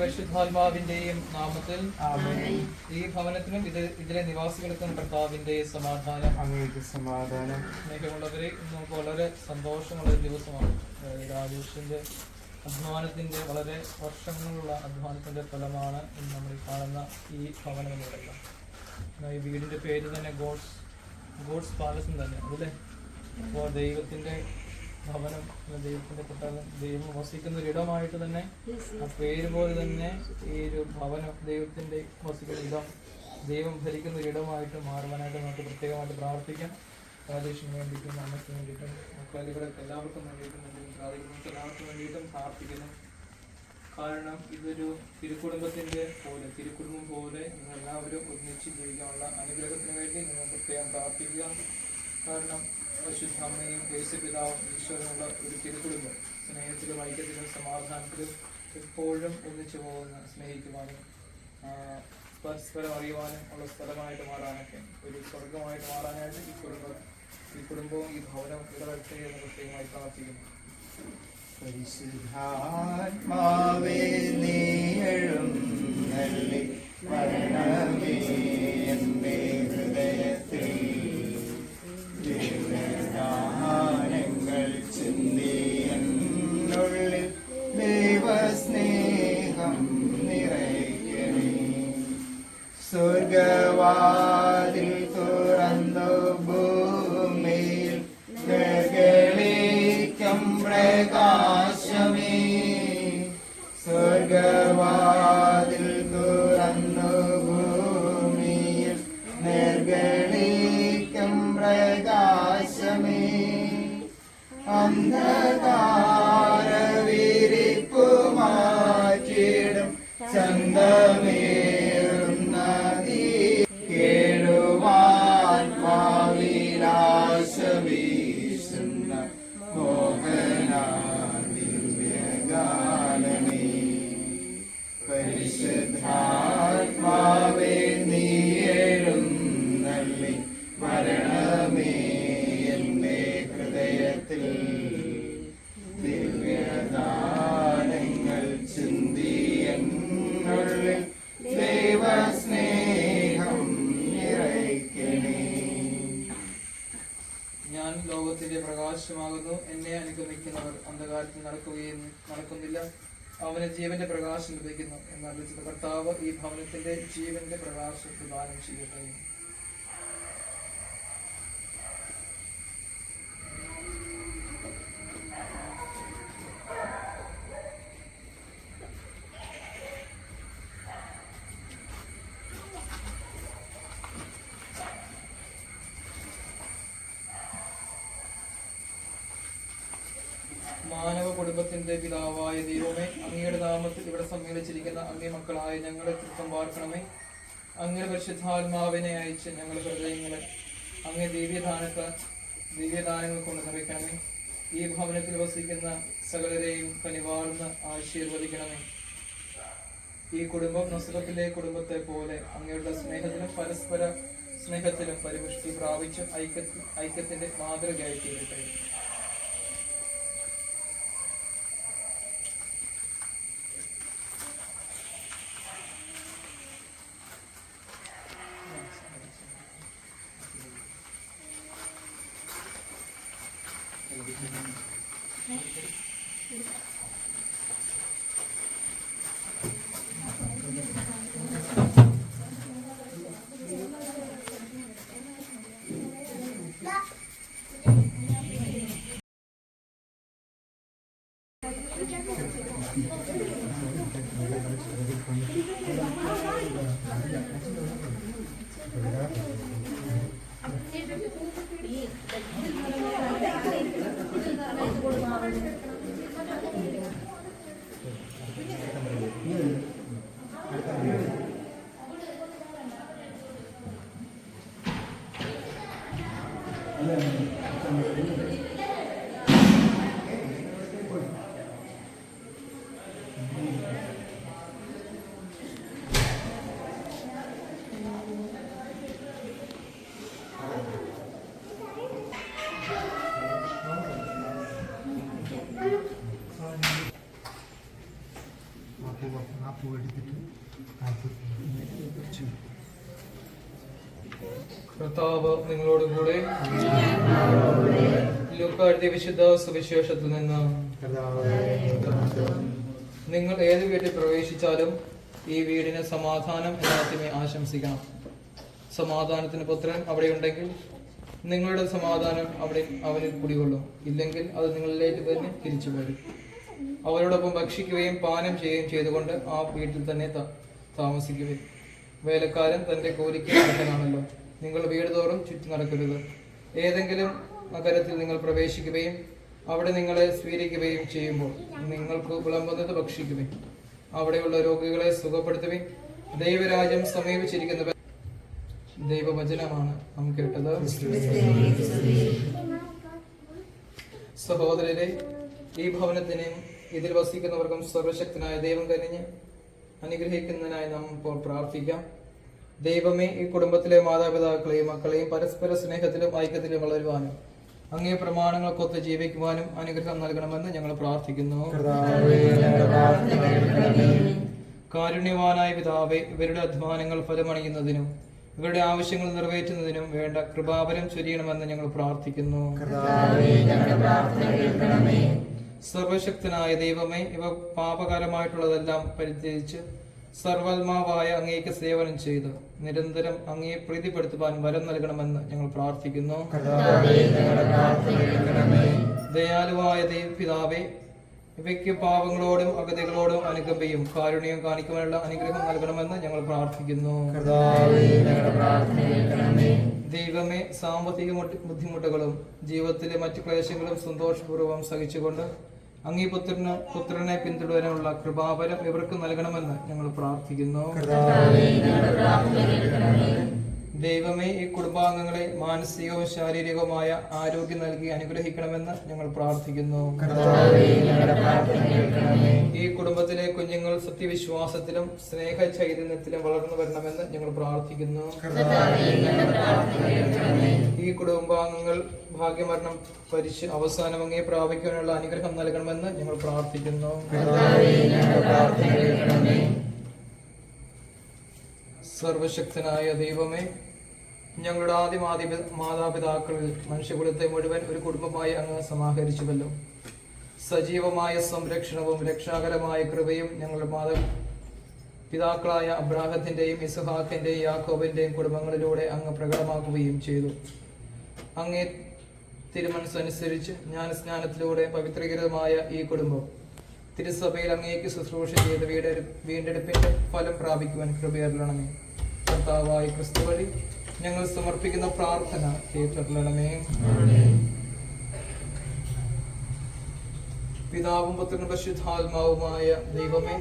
പരിശുദ്ധാത്മാവിന്റെയും നാമത്തിൽ ഈ ഭവനത്തിനും ഇതിലെ നിവാസികൾക്കും കർത്താവിന്റെ സമാധാനം. അങ്ങേക്ക് സമാധാനം. സ്നേഹമുള്ളവരെ, നമുക്ക് വളരെ സന്തോഷമുള്ള ദിവസമാണ്. രാജേഷിന്റെ അധ്വാനത്തിന്റെ, വളരെ വർഷങ്ങളുള്ള അധ്വാനത്തിന്റെ ഫലമാണ് ഇന്ന് നമ്മൾ കാണുന്ന ഈ ഭവനം എന്ന് പറയുന്നത്. ഈ വീടിന്റെ പേര് തന്നെ ഗോഡ്സ് പാലസ് തന്നെ, അതല്ലേ? അപ്പോൾ ദൈവത്തിന്റെ ഭവനം, ദൈവത്തിന്റെ കൊട്ടാരം, ദൈവം വസിക്കുന്ന ഒരിടമായിട്ട് തന്നെ ആ പേര് പോലെ തന്നെ ഈ ഒരു ഭവനം ദൈവത്തിന്റെ വസിക്കുന്ന ഇടം, ദൈവം ഭരിക്കുന്ന ഒരിടമായിട്ട് മാറുവാനായിട്ട് നമുക്ക് പ്രത്യേകമായിട്ട് പ്രാർത്ഥിക്കാം. രാജേഷിന് വേണ്ടിയിട്ടും നമുക്ക് വേണ്ടിയിട്ടും മക്കളുടെ എല്ലാവർക്കും വേണ്ടിയിട്ടും എല്ലാവർക്കും വേണ്ടിയിട്ടും പ്രാർത്ഥിക്കുന്നു. കാരണം ഇതൊരു തിരുക്കുടുംബം പോലെ നിങ്ങളെല്ലാവരും ഒന്നിച്ച് ജീവിക്കാനുള്ള അനുഗ്രഹത്തിന് വേണ്ടി നിങ്ങൾ പ്രത്യേകം പ്രാർത്ഥിക്കുക. കാരണം പരിശുദ്ധാമ്മയും യേശുപിതാവും ഈശ്വരനുള്ള ഒരു തിരുക്കുടുംബം സ്നേഹത്തിലും ഐക്യത്തിലും സമാധാനത്തിലും എപ്പോഴും ഒന്നിച്ചു പോകുന്ന, സ്നേഹിക്കുവാനും പരസ്പരം അറിയുവാനും ഉള്ള സ്ഥലമായിട്ട് മാറാനൊക്കെ, ഒരു സ്വർഗമായിട്ട് മാറാനായിട്ട് ഈ കുടുംബവും ഈ ഭവനവും ഇടവരട്ടെ എന്ന് പ്രത്യേകമായി പ്രാർത്ഥിക്കുന്നു. പരിശുദ്ധാത്മാവേ നീ എഴുന്നള്ളി വരണമേ എന്റെ ഹൃദയത്തിൽ, ദിവ്യദാനങ്ങൾ ചിന്തി എന്നുള്ളിൽ ദൈവസ്നേഹം നിറയ്ക്കണേ. സ്വർഗവാതിൽ തുറന്നു ഭൂമിയിൽ നിർഗളിക്കും പ്രകാശമേ. സ്വർഗവാതിൽ തുറന്നു ഭൂമിയിൽ നിർഗളിക്കും പ്രകാശമേ. അന്ധകാര വിരിപ്പു മാറ്റിടും ചന്തമേറുന്ന കേടുവാൻ ഭാവിലാശ വീശുന്ന മോഹനാദിവ്യഗാനമേ. പരിശുദ്ധാത്മാവേ നീ എഴുന്നള്ളി വരണമേ എന്റെ ഹൃദയത്തിൽ, ദിവ്യദാനങ്ങൾ ചിന്തി എന്നുള്ളിൽ ദൈവസ്നേഹം നിറയ്ക്കണേ. ഞാൻ ലോകത്തിന്റെ പ്രകാശമാകുന്നു, എന്നെ അനുഗമിക്കുന്നവർ അന്ധകാരത്തിൽ നടക്കുന്നില്ല, അവന് ജീവന്റെ പ്രകാശം ലഭിക്കുന്നു എന്നറിയിച്ചത് കർത്താവ് ഈ ഭവനത്തിന്റെ ജീവന്റെ പ്രകാശം പ്രദാനം ചെയ്യട്ടെ. മാനവ കുടുംബത്തിന്റെ പിതാവായ ദൈവമേ, അങ്ങയുടെ നാമത്തിൽ ഇവിടെ സമ്മേളിച്ചിരിക്കുന്ന അങ്ങേ മക്കളായ ഞങ്ങളെ തൃപ്തം പാർക്കണമേ. അങ്ങയുടെ പരിശുദ്ധാത്മാവിനെ അയച്ച് ഞങ്ങളുടെ ഹൃദയങ്ങളെ അങ്ങേ ദിവ്യദാനങ്ങൾ കൊണ്ട് നിറയ്ക്കണമേ. ഈ ഭവനത്തിൽ വസിക്കുന്ന സകലരെയും കനിവാർന്ന് ആശീർവദിക്കണമേ. ഈ കുടുംബം നസ്രത്തിലെ കുടുംബത്തെ പോലെ അങ്ങയുടെ സ്നേഹത്തിലും പരസ്പര സ്നേഹത്തിലും പരിപുഷ്ടി പ്രാപിച്ച് ഐക്യത്തിന്റെ മാതൃകയായി തീരട്ടെ. കർത്താവ് നിങ്ങളോട് കൂടെ. ലൂക്കാ എഴുതിയ വിശുദ്ധ സുവിശേഷത്തിൽ നിന്ന്. നിങ്ങൾ ഏത് വീട്ടിൽ പ്രവേശിച്ചാലും ഈ വീടിന് സമാധാനം എന്നാദ്യമേ ആശംസിക്കണം. സമാധാനത്തിന് പുത്രൻ അവിടെയുണ്ടെങ്കിൽ നിങ്ങളുടെ സമാധാനം അവനിൽ കുടികൊള്ളും. ഇല്ലെങ്കിൽ അത് നിങ്ങളിലേക്ക് തന്നെ തിരിച്ചു വരും. അവരോടൊപ്പം ഭക്ഷിക്കുകയും പാനം ചെയ്യുകയും ചെയ്തുകൊണ്ട് ആ വീട്ടിൽ തന്നെ താമസിക്കുകയും. വേലക്കാരൻ തന്റെ കൂലിക്ക് അർഹനാണല്ലോ. നിങ്ങൾ വീട് തോറും ചുറ്റി നടക്കരുത്. ഏതെങ്കിലും നഗരത്തിൽ നിങ്ങൾ പ്രവേശിക്കുകയും അവിടെ നിങ്ങളെ സ്വീകരിക്കുകയും ചെയ്യുമ്പോൾ നിങ്ങൾക്ക് വിളമ്പുന്നത് ഭക്ഷിക്കുകയും അവിടെയുള്ള രോഗികളെ സുഖപ്പെടുത്തുകയും ദൈവരാജ്യം സമീപിച്ചിരിക്കുന്നവർ. ദൈവവചനമാണ് നാം കേട്ടത്. സഹോദരരെ, ഈ ഭവനത്തിനെയും ഇതിൽ വസിക്കുന്നവർക്കും സർവശക്തനായ ദൈവം കനിഞ്ഞ് അനുഗ്രഹിക്കുന്നതിനായി നാം ഇപ്പോൾ പ്രാർത്ഥിക്കാം. ദൈവമേ, ഈ കുടുംബത്തിലെ മാതാപിതാക്കളെയും മക്കളെയും പരസ്പര സ്നേഹത്തിലും ഐക്യത്തിലും വളരുവാനും അങ്ങേ പ്രമാണങ്ങൾക്കൊത്ത് ജീവിക്കുവാനും അനുഗ്രഹം നൽകണമെന്ന് ഞങ്ങൾ പ്രാർത്ഥിക്കുന്നു. കാരുണ്യവാനായ പിതാവേ, ഇവരുടെ അധ്വാനങ്ങൾ ഫലമണിയുന്നതിനും ഇവരുടെ ആവശ്യങ്ങൾ നിറവേറ്റുന്നതിനും വേണ്ട കൃപാവരം ചൊരിയണമെന്ന് ഞങ്ങൾ പ്രാർത്ഥിക്കുന്നു. സർവശക്തനായ ദൈവമേ, ഇവ പാപകരമായിട്ടുള്ളതെല്ലാം പരിത്യജിച്ച് സർവാത്മാവായ അങ്ങേക്ക് സേവനം ചെയ്ത് നിരന്തരം അങ്ങയെ പ്രീതിപ്പെടുത്തുവാൻ വരം നൽകണമെന്ന് ഞങ്ങൾ പ്രാർത്ഥിക്കുന്നു. ദയാലുവായ പിതാവേ, ഇവയ്ക്ക് പാവങ്ങളോടും അഗതികളോടും അനുകമ്പയും കാരുണ്യവും കാണിക്കുവാനുള്ള അനുഗ്രഹം നൽകണമെന്ന് ഞങ്ങൾ പ്രാർത്ഥിക്കുന്നു. ദൈവമേ, സാമ്പത്തിക ബുദ്ധിമുട്ടുകളും ജീവിതത്തിലെ മറ്റു ക്ലേശങ്ങളും സന്തോഷപൂർവ്വം സഹിച്ചുകൊണ്ട് അങ്ങേ പുത്രനെ പിന്തുടരാനുള്ള കൃപാവരം ഇവർക്ക് നൽകണമെന്ന് ഞങ്ങൾ പ്രാർത്ഥിക്കുന്നു. ദൈവമേ, ഈ കുടുംബാംഗങ്ങളെ മാനസികവും ശാരീരികവുമായ ആരോഗ്യം നൽകി അനുഗ്രഹിക്കണമെന്ന് ഞങ്ങൾ പ്രാർത്ഥിക്കുന്നു. ഈ കുടുംബത്തിലെ കുഞ്ഞുങ്ങൾ സത്യവിശ്വാസത്തിലും സ്നേഹ ചൈതന്യത്തിലും വളർന്നു വരണമെന്ന് ഞങ്ങൾ പ്രാർത്ഥിക്കുന്നു. ഈ കുടുംബാംഗങ്ങൾ ഭാഗ്യമരണം പരിച്ച് അവസാനം അങ്ങേ പ്രാപിക്കാനുള്ള അനുഗ്രഹം നൽകണമെന്ന് ഞങ്ങൾ പ്രാർത്ഥിക്കുന്നു. സർവശക്തനായ ദൈവമേ, ഞങ്ങളുടെ ആദ്യ മാതാപിതാക്കളിൽ മനുഷ്യകുലത്തെ മുഴുവൻ ഒരു കുടുംബമായി അങ്ങ് സമാഹരിച്ചുവല്ലോ. സജീവമായ സംരക്ഷണവും രക്ഷാകരമായ കൃപയും ഞങ്ങളുടെ പിതാക്കളായ അബ്രാഹത്തിന്റെയും ഇസ്ഹാക്കിന്റെയും യാക്കോബിന്റെയും കുടുംബങ്ങളിലൂടെ അങ്ങ് പ്രകടമാക്കുകയും ചെയ്തു. അങ്ങേ തിരുമനസ്സനുസരിച്ച് ജ്ഞാനസ്നാനത്തിലൂടെ പവിത്രീകൃതമായ ഈ കുടുംബം തിരുസഭയിൽ അങ്ങേക്ക് ശുശ്രൂഷ ചെയ്ത് വീണ്ടെടുപ്പിന്റെ ഫലം പ്രാപിക്കുവാൻ കൃപയരുളണമേ. കർത്താവായ ക്രിസ്തു വഴി ഞങ്ങൾ സമർപ്പിക്കുന്ന പ്രാർത്ഥന കേട്ടരുളണമേ. പിതാവും പുത്രനും പരിശുദ്ധാത്മാവുമായ ദൈവമേ,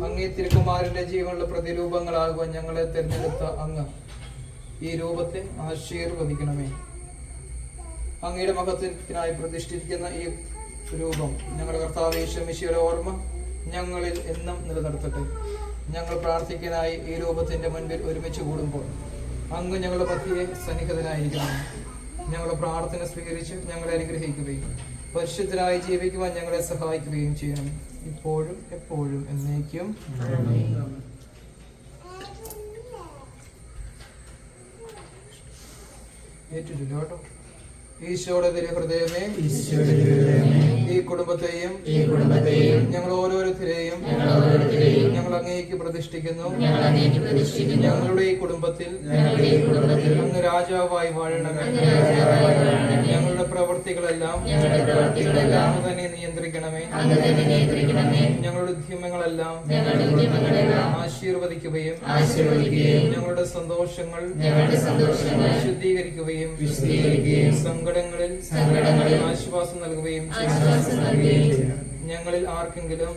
അങ്ങേ തിരുക്കുമാരന്റെ ജീവനുള്ള പ്രതിരൂപങ്ങളാകുവാൻ ഞങ്ങളെ തിരഞ്ഞെടുത്ത അങ്ങ് ഈ രൂപത്തെ ആശീർവദിക്കണമേ. അങ്ങയുടെ മഹത്വത്തിനായി പ്രതിഷ്ഠിക്കുന്ന ഈ രൂപം ഞങ്ങളുടെ കർത്താവ് യേശു മിശിഹായുടെ ഓർമ്മ ഞങ്ങളിൽ എന്നും നിലനിർത്തട്ടെ. ഞങ്ങൾ പ്രാർത്ഥിക്കാനായി ഈ രൂപത്തിന്റെ മുൻപിൽ ഒരുമിച്ച് കൂടുമ്പോൾ അങ്ങ് ഞങ്ങളുടെ മധ്യയെ സന്നിഹിതനായിരിക്കണം. ഞങ്ങളുടെ പ്രാർത്ഥന സ്വീകരിച്ച് ഞങ്ങളെ അനുഗ്രഹിക്കുകയും പരിശുദ്ധരായി ജീവിക്കുവാൻ ഞങ്ങളെ സഹായിക്കുകയും ചെയ്യണം, ഇപ്പോഴും എപ്പോഴും എന്നേക്കും. ഏറ്റിട്ടില്ല കേട്ടോ. ഈശോയുടെ തിരുഹൃദയമേ, ഈ കുടുംബത്തെയും ഞങ്ങൾ ഓരോരുത്തരെയും ഞങ്ങൾ അങ്ങേക്ക് പ്രതിഷ്ഠിക്കുന്നു. ഞങ്ങളുടെ ഈ കുടുംബത്തിൽ അങ്ങ് രാജാവായി വാഴണമേ. ഞങ്ങളുടെ പ്രവൃത്തികളെല്ലാം അങ്ങ് തന്നെ നിയന്ത്രിക്കണമേ. ഞങ്ങളുടെ ഉദ്യമങ്ങളെല്ലാം ആശീർവദിക്കുകയും ഞങ്ങളുടെ സന്തോഷങ്ങൾ വിശുദ്ധീകരിക്കുകയും സങ്കടങ്ങളിൽ ആശ്വാസം നൽകുകയും ഞങ്ങളിൽ ആർക്കെങ്കിലും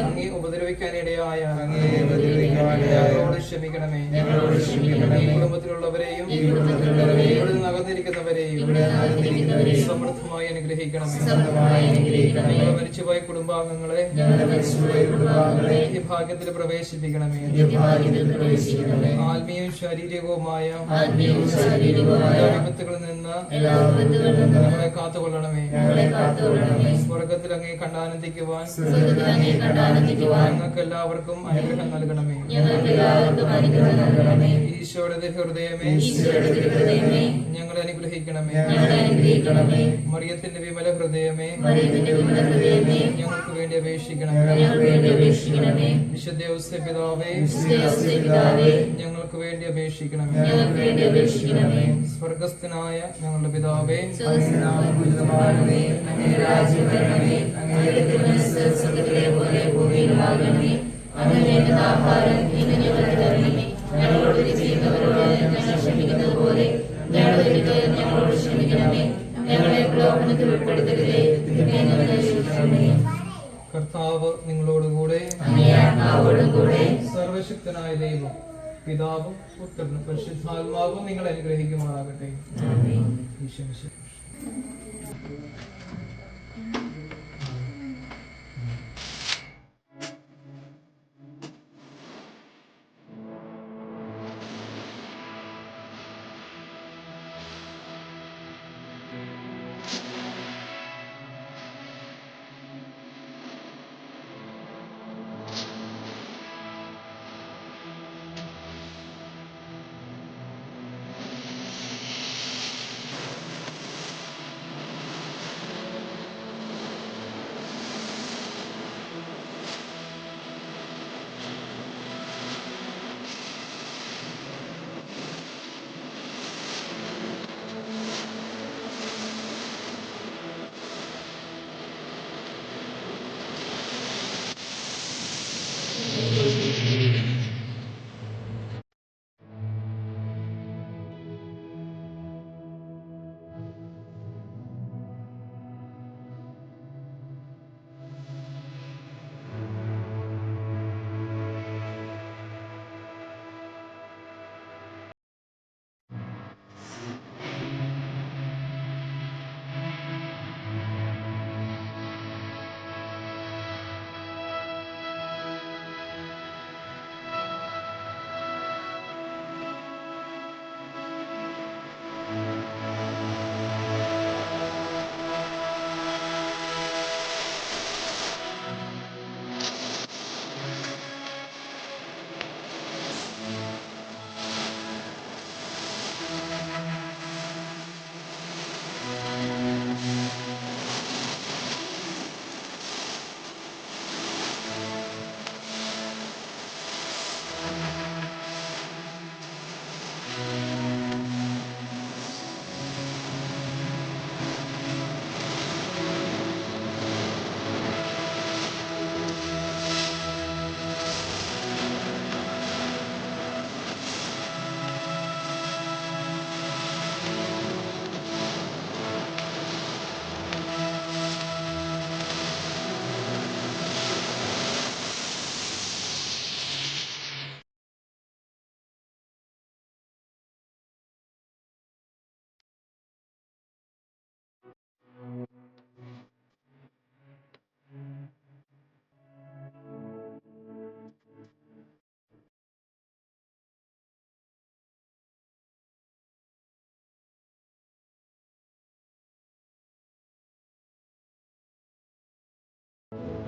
അങ്ങേ ഉപദ്രവിക്കാനിടയായ ഞങ്ങളോട് ക്ഷമിക്കണമേ. ഈ കുടുംബത്തിലുള്ളവരെയും ഇവിടെ നകന്നിരിക്കുന്നവരെയും സമൃദ്ധമായി അനുഗ്രഹിക്കണമേ. ഞങ്ങൾ മരിച്ചുപോയ കുടുംബാംഗങ്ങളെ ഈ ഭാഗ്യത്തിൽ പ്രവേശിപ്പിക്കണമേ. ആത്മീയവും ശാരീരികവുമായ വിപത്തുകളിൽ നിന്ന് ഞങ്ങളെ കാത്തുകൊള്ളണമേ. സ്വർഗത്തിൽ അങ്ങേ കണ്ടാനന്ദിക്കുവാൻ സ്വർഗ്ഗത്തിൽ അങ്ങേ കണ്ടാനന്ദിക്കുവാൻ ഞങ്ങൾക്ക് എല്ലാവർക്കും അനുഗ്രഹം നൽകണമേ. ഞങ്ങൾക്ക് എല്ലാവർക്കും അനുഗ്രഹം നൽകണമേ. ഈശോയുടെ ഹൃദയമേ, ഈശോയുടെ തിരുഹൃദയമേ, ഞങ്ങളെ അനുഗ്രഹിക്കണമേ. ഞങ്ങളെ അനുഗ്രഹിക്കണമേ. മറിയത്തിന്റെ വിമല ഹൃദയമേ, മറിയത്തിന്റെ വിമല ഹൃദയമേ, ഞങ്ങൾക്ക് വേണ്ടി അപേക്ഷിക്കണമേ. ഞങ്ങൾക്ക് വേണ്ടി അപേക്ഷിക്കണമേ. വിശുദ്ധ ഔസേപ്പ് പിതാവേ, വിശുദ്ധ ഔസേപ്പ് പിതാവേ, ഞങ്ങൾക്ക് വേണ്ടി അപേക്ഷിക്കണമേ. ഞങ്ങൾക്ക് വേണ്ടി അപേക്ഷിക്കണമേ. സ്വർഗസ്ഥനായ ഞങ്ങളുടെ പിതാവേ, അങ്ങേ നാമം പൂജിതമാകണമേ. അങ്ങേ രാജ്യം വരണമേ. അങ്ങയുടെ തിരുമനസ്സ് സ്വർഗ്ഗത്തിലെ പോലെ ഭൂമിയിലുമാകണമേ. അങ്ങ് വേണ്ടുന്ന ആഹാരം ഇന്ന് ഞങ്ങൾക്ക് തരണമേ. ഞങ്ങളോട് തെറ്റ് ചെയ്യുന്നവരോട് ഞങ്ങൾ ക്ഷമിക്കുന്നത് പോലെ ഞങ്ങളുടെ തെറ്റുകൾ ഞങ്ങളോട് ക്ഷമിക്കണമേ. ഞങ്ങളെ പ്രലോഭനത്തിൽ ഉൾപ്പെടുത്തരുതേ, തിന്മയിൽ നിന്ന് രക്ഷിക്കണമേ. കർത്താവ് നിങ്ങളോടുകൂടെ, അങ്ങേ ആത്മാവോടും കൂടെ. സർവശക്തനായ ദൈവം പിതാവും പുത്രനും പരിശുദ്ധാത്മാവും നിങ്ങളെ അനുഗ്രഹിക്കുമാറാകട്ടെ. ആമേൻ. Isho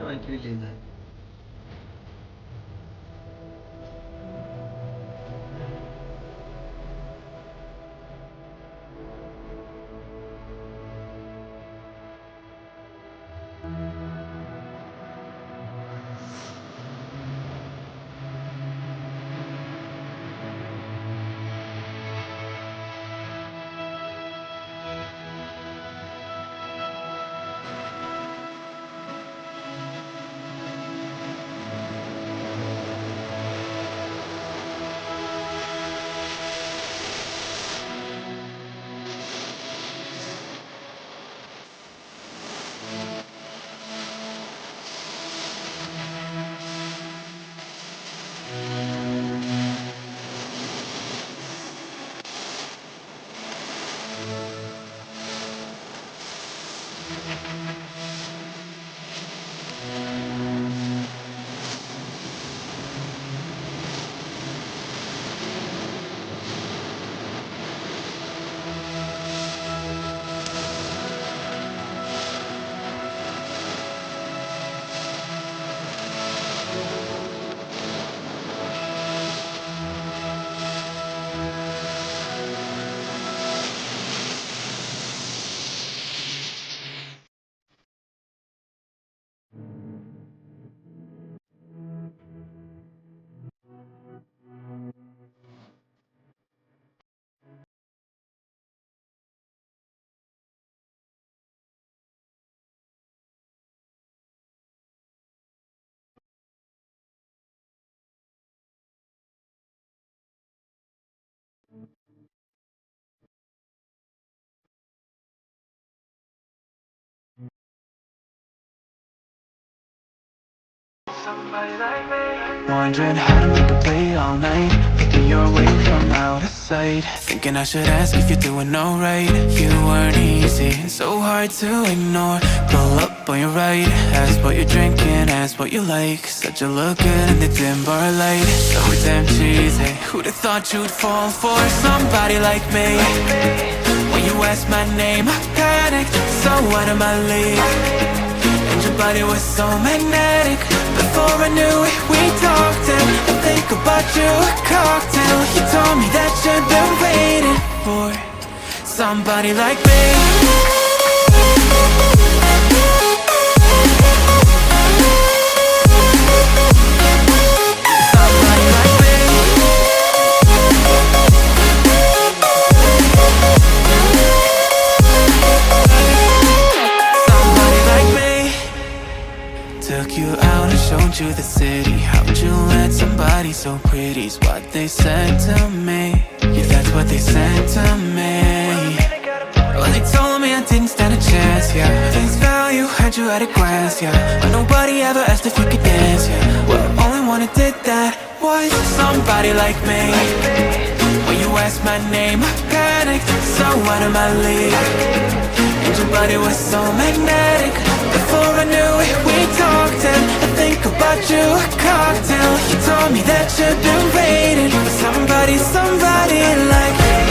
വായിക്കില്ലേ? Wondering how to make a play all night, thinking you're away from out of sight. Thinking I should ask if you're doing alright. You weren't easy, so hard to ignore. Pull up on your right, ask what you're drinking, ask what you like. Said you look good in the dim bar light, so damn cheesy. Who'd have thought you'd fall for somebody like me? When you asked my name, I panicked, so out of my league. And your body was so magnetic. Before I knew it, we talked and I think about you, a cocktail. You told me that you've been waiting for somebody like me. Somebody like me. Somebody like me. Took you out and showed you the city. How'd you let somebody so pretty's what they said to me? Yeah, that's what they said to me. Well, they told me I didn't stand a chance, yeah. Face value, heard you at a glance, yeah. But nobody ever asked if you could dance, yeah. Well, only one who did that was somebody like me. When you asked my name, I panicked, so out of my league. And your body was so magnetic. Before I knew it, we talked and I think about you, a cocktail. You told me that you've been waiting for somebody like me.